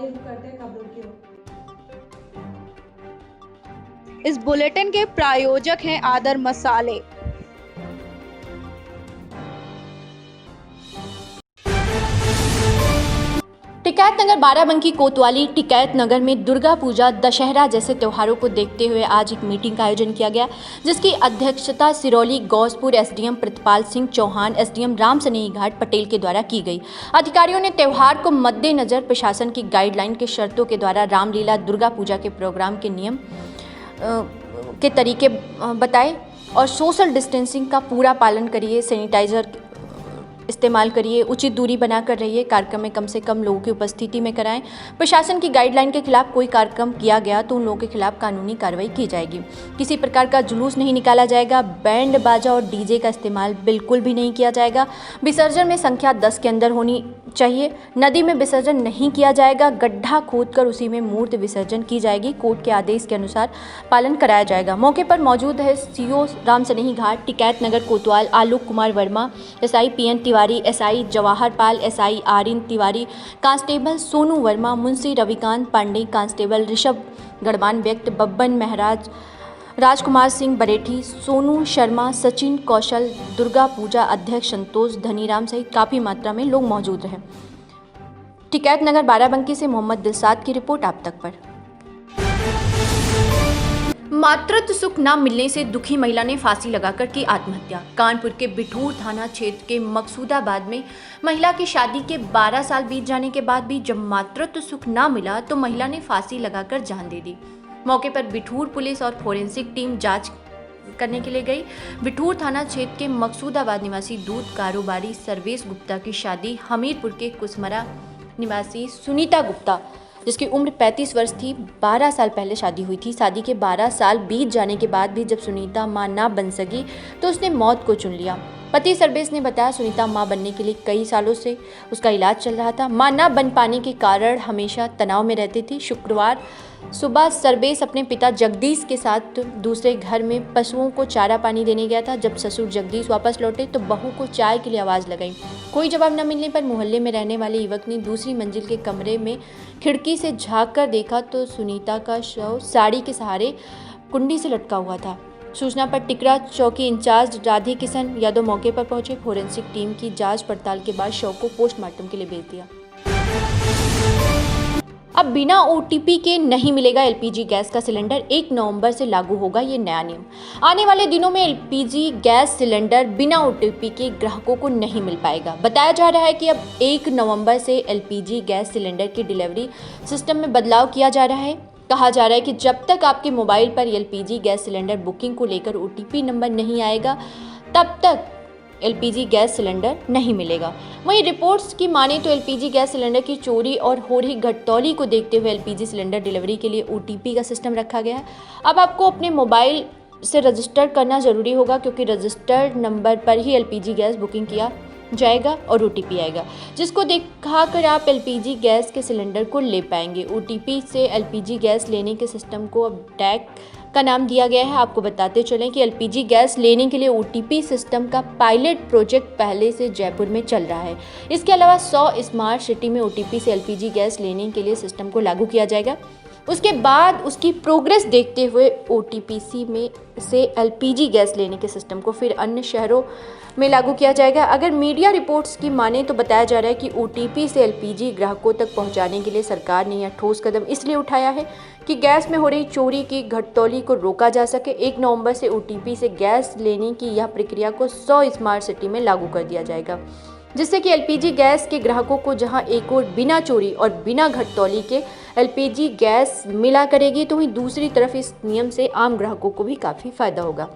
आइए करते हैं खबरों की ओर। इस बुलेटिन के प्रायोजक हैं आदर मसाले। टिकैत नगर बाराबंकी कोतवाली टिकैत नगर में दुर्गा पूजा दशहरा जैसे त्योहारों को देखते हुए आज एक मीटिंग का आयोजन किया गया, जिसकी अध्यक्षता सिरौली गौसपुर एसडीएम प्रतिपाल सिंह चौहान, एसडीएम राम सनेही घाट पटेल के द्वारा की गई। अधिकारियों ने त्योहार को मद्देनजर प्रशासन की गाइडलाइन के शर्तों के द्वारा रामलीला दुर्गा पूजा के प्रोग्राम के नियम के तरीके बताए और सोशल डिस्टेंसिंग का पूरा पालन करिए, सैनिटाइजर इस्तेमाल करिए, उचित दूरी बनाकर रहिए, कार्यक्रम में कम से कम लोगों की उपस्थिति में कराएं। प्रशासन की गाइडलाइन के खिलाफ कोई कार्यक्रम किया गया तो उन लोगों के खिलाफ कानूनी कार्रवाई की जाएगी। किसी प्रकार का जुलूस नहीं निकाला जाएगा। बैंड बाजा और डीजे का इस्तेमाल बिल्कुल भी नहीं किया जाएगा। विसर्जन में संख्या 10 के अंदर होनी चाहिए। नदी में विसर्जन नहीं किया जाएगा। गड्ढा खोदकर उसी में मूर्त विसर्जन की जाएगी। कोर्ट के आदेश के अनुसार पालन कराया जाएगा। मौके पर मौजूद है सीओ राम सनेही घाट, टिकैत नगर कोतवाल Alok Kumar Verma, SI PN Tiwari, SI Jawahar Pal, SI Arin Tiwari, constable Sonu Verma, मुंशी रविकांत पांडे, कांस्टेबल ऋषभ गढ़वान व्यक्त, बब्बन महराज, राजकुमार सिंह बरेठी, सोनू शर्मा, सचिन कौशल, दुर्गा पूजा अध्यक्ष संतोष धनीराम सहित काफ़ी मात्रा में लोग मौजूद रहे। टिकैत नगर बाराबंकी से मोहम्मद दिलसाद की रिपोर्ट आप तक पर। मातृत्व सुख न मिलने से दुखी महिला ने फांसी लगाकर की आत्महत्या। कानपुर के बिठूर थाना क्षेत्र के मकसूदाबाद में महिला की शादी के 12 साल बीत जाने के बाद भी जब मातृत्व सुख न मिला तो महिला ने फांसी लगाकर जान दे दी। मौके पर बिठूर पुलिस और फोरेंसिक टीम जांच करने के लिए गई। बिठूर थाना क्षेत्र के मकसूदाबाद निवासी दूध कारोबारी सर्वेश गुप्ता की शादी हमीरपुर के कुसमरा निवासी सुनीता गुप्ता, जिसकी उम्र 35 वर्ष थी, 12 साल पहले शादी हुई थी। शादी के 12 साल बीत जाने के बाद भी जब सुनीता मां ना बन सकी तो उसने मौत को चुन लिया। पति सर्वेश ने बताया सुनीता मां बनने के लिए कई सालों से उसका इलाज चल रहा था। मां ना बन पाने के कारण हमेशा तनाव में रहती थी। शुक्रवार सुबह सर्वेश अपने पिता जगदीश के साथ दूसरे घर में पशुओं को चारा पानी देने गया था। जब ससुर जगदीश वापस लौटे तो बहू को चाय के लिए आवाज़ लगाई। कोई जवाब न मिलने पर मोहल्ले में रहने वाले युवक ने दूसरी मंजिल के कमरे में खिड़की से झांक कर देखा तो सुनीता का शव साड़ी के सहारे कुंडी से लटका हुआ था। सूचना पर टिकरा चौकी इंचार्ज राधे किशन यादव मौके पर पहुंचे। फोरेंसिक टीम की जांच पड़ताल के बाद शव को पोस्टमार्टम के लिए भेज दिया। अब बिना ओटीपी के नहीं मिलेगा एलपीजी गैस का सिलेंडर। 1 नवंबर से लागू होगा ये नया नियम। आने वाले दिनों में एलपीजी गैस सिलेंडर बिना ओटीपी के ग्राहकों को नहीं मिल पाएगा। बताया जा रहा है कि अब 1 नवंबर से एलपीजी गैस सिलेंडर की डिलीवरी सिस्टम में बदलाव किया जा रहा है। कहा जा रहा है कि जब तक आपके मोबाइल पर एलपीजी गैस सिलेंडर बुकिंग को लेकर ओटीपी नंबर नहीं आएगा तब तक एलपीजी गैस सिलेंडर नहीं मिलेगा। वहीं रिपोर्ट्स की माने तो एलपीजी गैस सिलेंडर की चोरी और हो रही घटतौली को देखते हुए एलपीजी सिलेंडर डिलीवरी के लिए ओटीपी का सिस्टम रखा गया है। अब आपको अपने मोबाइल से रजिस्टर करना जरूरी होगा, क्योंकि रजिस्टर्ड नंबर पर ही एलपीजी गैस बुकिंग किया जाएगा और ओटीपी आएगा, जिसको दिखाकर आप एलपीजी गैस के सिलेंडर को ले पाएंगे। ओटीपी से एलपीजी गैस लेने के सिस्टम को अब डैक का नाम दिया गया है। आपको बताते चलें कि एलपीजी गैस लेने के लिए ओटीपी सिस्टम का पायलट प्रोजेक्ट पहले से जयपुर में चल रहा है। इसके अलावा 100 स्मार्ट सिटी में ओटीपी से एलपीजी गैस लेने के लिए सिस्टम को लागू किया जाएगा। उसके बाद उसकी प्रोग्रेस देखते हुए ओटीपीसी में से एलपीजी गैस लेने के सिस्टम को फिर अन्य शहरों में लागू किया जाएगा। अगर मीडिया रिपोर्ट्स की माने तो बताया जा रहा है कि ओटीपी से एलपीजी ग्राहकों तक पहुंचाने के लिए सरकार ने यह ठोस कदम इसलिए उठाया है कि गैस में हो रही चोरी की घटतौली को रोका जा सके। 1 नवंबर से ओटीपी से गैस लेने की यह प्रक्रिया को 100 स्मार्ट सिटी में लागू कर दिया जाएगा, जिससे कि एलपीजी गैस के ग्राहकों को जहां एक और बिना चोरी और बिना घटतौली के एलपीजी गैस मिला करेगी, तो वहीं दूसरी तरफ इस नियम से आम ग्राहकों को भी काफ़ी फायदा होगा।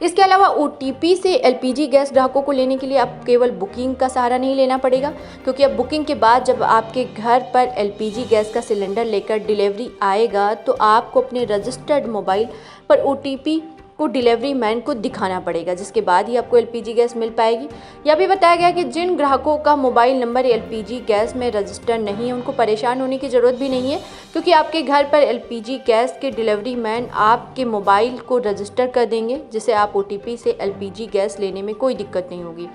इसके अलावा ओटीपी से एलपीजी गैस ग्राहकों को लेने के लिए अब केवल बुकिंग का सहारा नहीं लेना पड़ेगा, क्योंकि अब बुकिंग के बाद जब आपके घर पर एलपीजी गैस का सिलेंडर लेकर डिलीवरी आएगा तो आपको अपने रजिस्टर्ड मोबाइल पर ओटीपी को डिलीवरी मैन को दिखाना पड़ेगा, जिसके बाद ही आपको एलपीजी गैस मिल पाएगी। यह भी बताया गया कि जिन ग्राहकों का मोबाइल नंबर एलपीजी गैस में रजिस्टर नहीं है उनको परेशान होने की ज़रूरत भी नहीं है, क्योंकि आपके घर पर एलपीजी गैस के डिलीवरी मैन आपके मोबाइल को रजिस्टर कर देंगे, जिससे आप ओटीपी से एलपीजी गैस लेने में कोई दिक्कत नहीं होगी।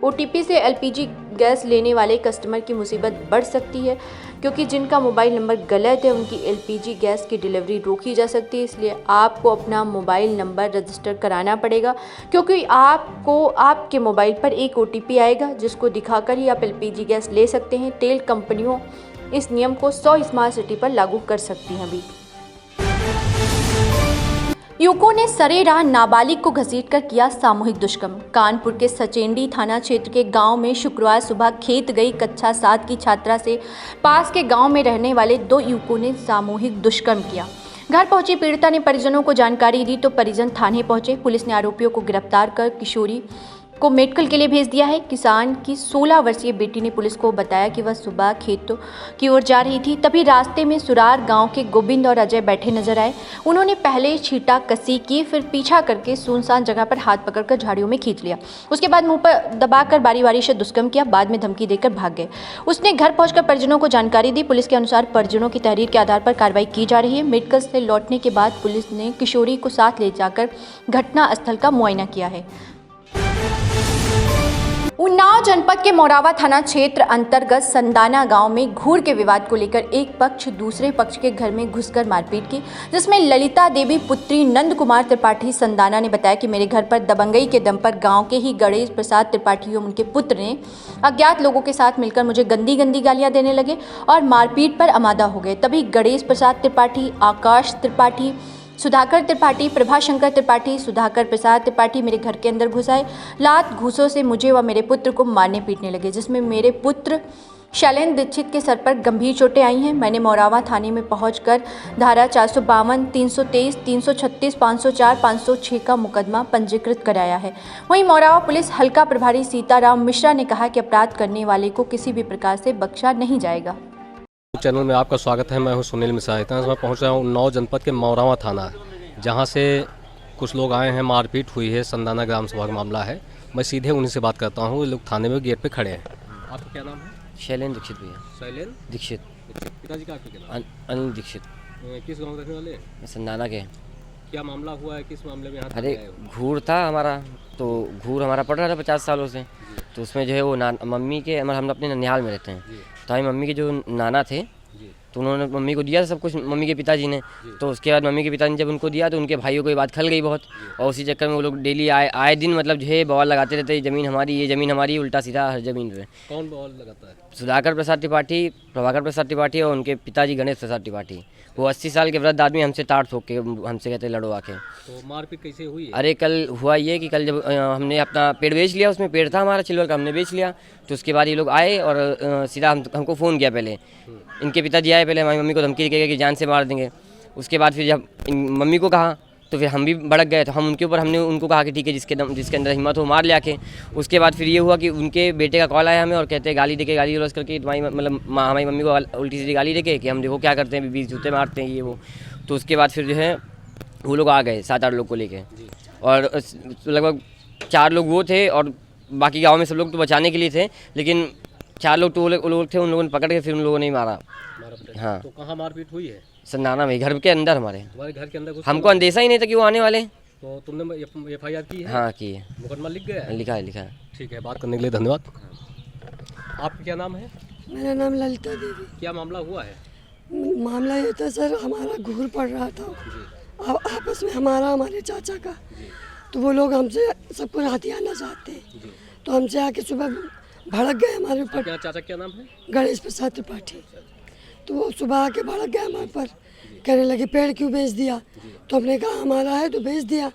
ओटीपी से एलपीजी गैस लेने वाले कस्टमर की मुसीबत बढ़ सकती है, क्योंकि जिनका मोबाइल नंबर गलत है उनकी एलपीजी गैस की डिलीवरी रोकी जा सकती है। इसलिए आपको अपना मोबाइल नंबर रजिस्टर कराना पड़ेगा, क्योंकि आपको आपके मोबाइल पर एक ओटीपी आएगा जिसको दिखाकर ही आप एलपीजी गैस ले सकते हैं। तेल कंपनियों इस नियम को 100 स्मार्ट सिटी पर लागू कर सकती हैं। अभी युवकों ने सरेराह नाबालिग को घसीटकर किया सामूहिक दुष्कर्म। कानपुर के सचेंडी थाना क्षेत्र के गांव में शुक्रवार सुबह खेत गई कक्षा 7 की छात्रा से पास के गांव में रहने वाले 2 युवकों ने सामूहिक दुष्कर्म किया। घर पहुंची पीड़िता ने परिजनों को जानकारी दी तो परिजन थाने पहुंचे। पुलिस ने आरोपियों को गिरफ्तार कर किशोरी को मेडिकल के लिए भेज दिया है। किसान की 16 वर्षीय बेटी ने पुलिस को बताया कि वह सुबह खेतों की ओर जा रही थी, तभी रास्ते में सुरार गांव के गोविंद और अजय बैठे नजर आए। उन्होंने पहले छींटा कसी की, फिर पीछा करके सुनसान जगह पर हाथ पकड़कर झाड़ियों में खींच लिया। उसके बाद मुंह पर दबाकर बारी बारी से दुष्कर्म किया। बाद में धमकी देकर भाग गए। उसने घर पहुंचकर परिजनों को जानकारी दी। पुलिस के अनुसार परिजनों की तहरीर के आधार पर कार्रवाई की जा रही है। मेडिकल से लौटने के बाद पुलिस ने किशोरी को साथ ले जाकर घटना स्थल का मुआयना किया है। उन्नाव जनपद के मोरावा थाना क्षेत्र अंतर्गत संदाना गांव में घूर के विवाद को लेकर एक पक्ष दूसरे पक्ष के घर में घुसकर मारपीट की, जिसमें ललिता देवी पुत्री नंद कुमार त्रिपाठी संदाना ने बताया कि मेरे घर पर दबंगई के दम पर गांव के ही गणेश प्रसाद त्रिपाठी एवं उनके पुत्र ने अज्ञात लोगों के साथ मिलकर मुझे गंदी गंदी गालियां देने लगे और मारपीट पर आमादा हो गए। तभी गणेश प्रसाद त्रिपाठी, आकाश त्रिपाठी, सुधाकर त्रिपाठी, प्रभाशंकर त्रिपाठी, सुधाकर प्रसाद त्रिपाठी मेरे घर के अंदर घुस आए। लात घूसों से मुझे व मेरे पुत्र को मारने पीटने लगे, जिसमें मेरे पुत्र शैलेंद्र दीक्षित के सर पर गंभीर चोटें आई हैं। मैंने मोरावा थाने में पहुंचकर धारा 452, 323, 336, 504, 506 का मुकदमा पंजीकृत कराया है। वहीं मोरावा पुलिस हल्का प्रभारी सीताराम मिश्रा ने कहा कि अपराध करने वाले को किसी भी प्रकार से बख्शा नहीं जाएगा। चैनल में आपका स्वागत है। मैं हूं सुनील मिश्रा। मैं पहुंच रहा हूं उन्नाव जनपद के मोरावा थाना, जहां से कुछ लोग आए हैं। मारपीट हुई है, संदाना ग्राम सभा का मामला है। मैं सीधे उन्हीं से बात करता हूं। ये लोग थाने में गेट पे खड़े हैं। आपका क्या नाम है? शैलेंद्र दीक्षित भैया। शैलेंद्र दीक्षित। पिताजी का आपका क्या नाम? अनिल दीक्षित। किस गाँव रहने वाले? संदाना के। क्या मामला हुआ है? किस मामले में? अरे घूर था हमारा, तो घूर हमारा पड़ रहा था 50 सालों से। तो उसमें जो है वो मम्मी के, हम अपने ननिहाल में रहते हैं, तो हमारी मम्मी के जो नाना थे तो उन्होंने मम्मी को दिया सब कुछ, मम्मी के पिताजी ने। तो उसके बाद मम्मी के पिताजी ने जब उनको दिया तो उनके भाइयों को ये बात खल गई बहुत, और उसी चक्कर में वो लोग डेली आए दिन मतलब जो है बवाल लगाते रहते, ये ज़मीन हमारी, ये ज़मीन हमारी, उल्टा सीधा हर ज़मीन पे। कौन बवाल लगाता है? सुधाकर प्रसाद त्रिपाठी, प्रभाकर प्रसाद त्रिपाठी और उनके पिताजी गणेश प्रसाद त्रिपाठी। वो 80 साल के वृद्ध आदमी हमसे ताड़ ठोक के हमसे कहते लड़ो आके। तो मारपीट कैसे हुई है? अरे कल हुआ ये कि कल जब हमने अपना पेड़ बेच लिया, उसमें पेड़ था हमारा चिल्वर का, हमने बेच लिया। तो उसके बाद ये लोग आए और सीधा हमको फ़ोन किया। पहले इनके पिताजी आए, पहले हमारी मम्मी को धमकी देके कि जान से मार देंगे। उसके बाद फिर जब मम्मी को कहा तो फिर हम भी भड़क गए। तो हमने उनको कहा कि ठीक है, जिसके अंदर हिम्मत हो मार ले आके। उसके बाद फिर ये हुआ कि उनके बेटे का कॉल आया हमें और कहते हैं गाली गलौज करके तुम्हारी मतलब हमारी मम्मी को उल्टी सीधी गाली देके कि हम देखो क्या करते हैं, 20 जूते मारते हैं ये वो। तो उसके बाद फिर जो है वो लोग आ गए 7-8 लोग को लेके, और लगभग 4 लोग वो थे और बाकी गाँव में सब लोग तो बचाने के लिए थे, लेकिन 4 लोग तो वो लोग थे, उन लोगों ने पकड़ के फिर उन लोगों ने मारा। हाँ। तो कहाँ मारपीट हुई है? संदाना में, घर के अंदर हमारे। तुम्हारे घर के अंदर? हमको अंदेशा ही नहीं था कि वो आने वाले। तो तुमने FIR की है? हाँ की है। मुकदमा लिख गया है? लिखा है। ठीक है, बात करने के लिए धन्यवाद। आपका क्या नाम है? मेरा नाम ललिता देवी। क्या मामला हुआ है? मामला ये था सर, हमारा घूर पड़ रहा था अब आपस में, हमारे चाचा का। तो वो लोग हमसे सबको राती आना चाहते हैं, तो हमसे आके सुबह भड़क गए हमारे ऊपर। क्या चाचा क्या नाम है? गणेश प्रसाद त्रिपाठी। तो वो सुबह आके भड़क गए हमारे पर, कहने लगे पेड़ क्यों बेच दिया? तो हमने कहा हमारा है तो बेच दिया।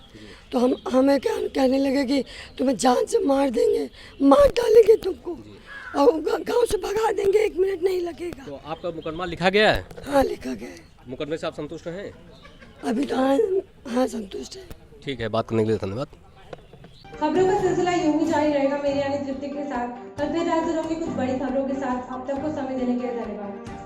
तो हमें कहने लगे कि तुम्हें जान से मार देंगे, मार डालेंगे तुमको और गांव से भगा देंगे, 1 मिनट नहीं लगेगा। तो आपका मुकदमा लिखा गया है? हाँ लिखा गया है। मुकदमे से आप संतुष्ट हैं? अभी तो हाँ संतुष्ट है। ठीक है, बात करने के लिए धन्यवाद। खबरों का सिलसिला यूं ही जारी रहेगा मेरी यानी तृप्ति के साथ। कल फिर हाजिर होंगे कुछ बड़ी खबरों के साथ। आप तक को समय देने के लिए धन्यवाद।